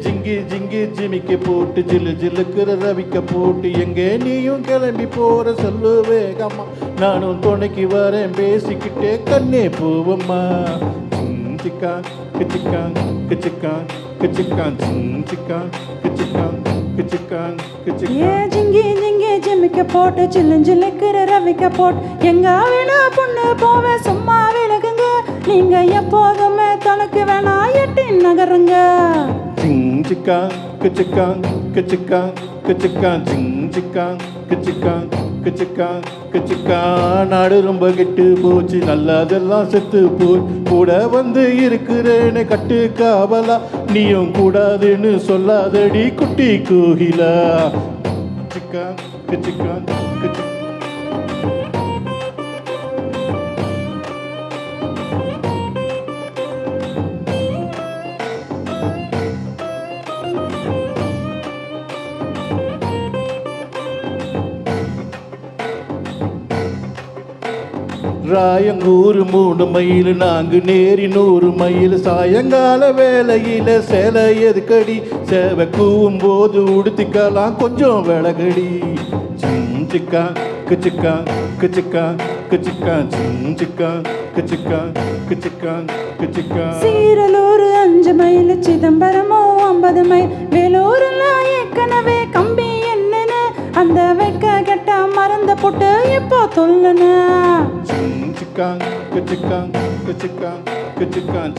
ஜிங்கி ஜிங்கி ஜிமிக்க போட்டு ஜில்லு ஜில்லுக்குற ரவிக்க போட்டு எங்கே நீயும் கிளம்பி போற சொல்லு வேகம்மா நானும் துணைக்கு வரேன் பேசிக்கிட்டே கண்ணே போவம்மா சிக்கான் கிச்சிக்கான் கிச்சிக்கான் கிச்சிக்கான் சிக்கான் கிச்சிக்கான் கிச்சிக்கான் கிச்சிக்கான் ஜிங்கி ஜிங்கி ஜிமிக்க போட்டு சில்லு ஜில்லுக்குற ரவிக்க போட்டு எங்க வேணா பொண்ணு போவே சும்மா விலகுங்க நீங்க எப்போதுமே தனக்கு வேணா எட்டி நகருங்க சிக்கான் கிச்சிக்கான் கிச்சிக்கான் கிச்சிக்கான் சிக்கான் கிச்சிக்கான் கிச்சிக்கான் கிச்சிக்கான் நாடு ரொம்ப கெட்டு போச்சு நல்லதெல்லாம் செத்து போய் கூட வந்து இருக்கிறேன்னு கட்டு காவலா நீயும் கூடாதுன்னு சொல்லாதடி குட்டி கோகிலா சிக்கான் கிச்சிக்கான் கிச்சிக்கான் ராயங்கூர் 3 மைல் நாங்கு நேரி 100 மைல் சாயங்கால வேலையில சேலை எதுக்கடி சேவை கூவும் போது உடுத்திக்கலாம் கொஞ்சம் விலகடி சிக்கான் கிச்சிக்கான் கிச்சிக்கான் கிச்சிக்கான் சிக்கான் கிச்சிக்கான் கிச்சிக்கான் கிச்சிக்கான் சீரலூர் 5 மைல் சிதம்பரமோ 50 மைல் வேலூர்ல ஏற்கனவே கம்பி என்னன்னு அந்த வெட்க கெட்ட மறந்த போட்டு இப்போ சொல்லுன சிக்கான் கிச்சிக்கான் கிச்சிக்கான் கிச்சிக்கான்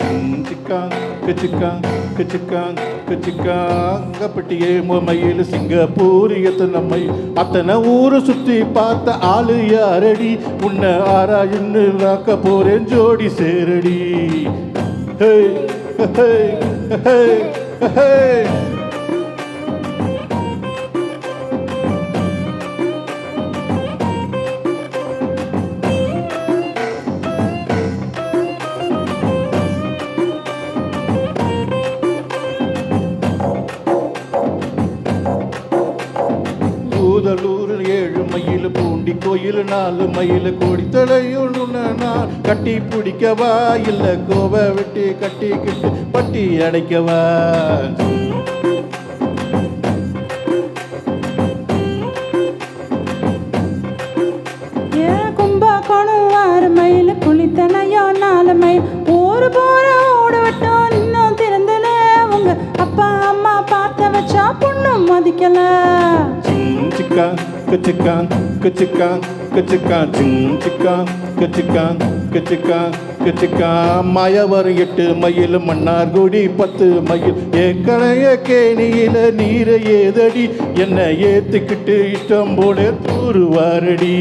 சிக்கான் கிச்சிக்கான் கிச்சிக்கான் கிச்சிக்கான் அங்கப்பட்டியே மயில் சிங்கப்பூர் எத்தனை மைல் அத்தனை ஊரை சுத்தி பார்த்த ஆளு யாரடி உன்னை ஆராயின்னு நாக்க போறேன் ஜோடி சேரடி ஹே ஹே ஹே ஹே கூதலூர் 7 மைல் பூண்டி கோயில் 4 மைல் கோடித்தலையும் நான் கட்டி பிடிக்கவா இல்ல கோவை வெட்டி கட்டிக்கிட்டு பட்டி அடைக்கவா கும்பகோணம் 6 மைல் குளித்தனையோ 4 மைல் ஊரு போற ஓட விட்டோம் இன்னும் திறந்தல உங்க அப்பா அம்மா பார்த்த வச்சா பொண்ணும் மதிக்கல சிக்கான் கிச்சிக்கான் கிச்சிக்கான் கிச்சிக்கான் சிக்கான் கிச்சிக்கான் கிச்சிக்கான் கிச்சிக்கான் மாயவரம் 8 மைல் மன்னார்குடி 10 மைல் ஏற்கனைய கேணியில நீரை ஏதடி என்ன ஏத்துக்கிட்டு இஷ்டம் போல தூருவாரடி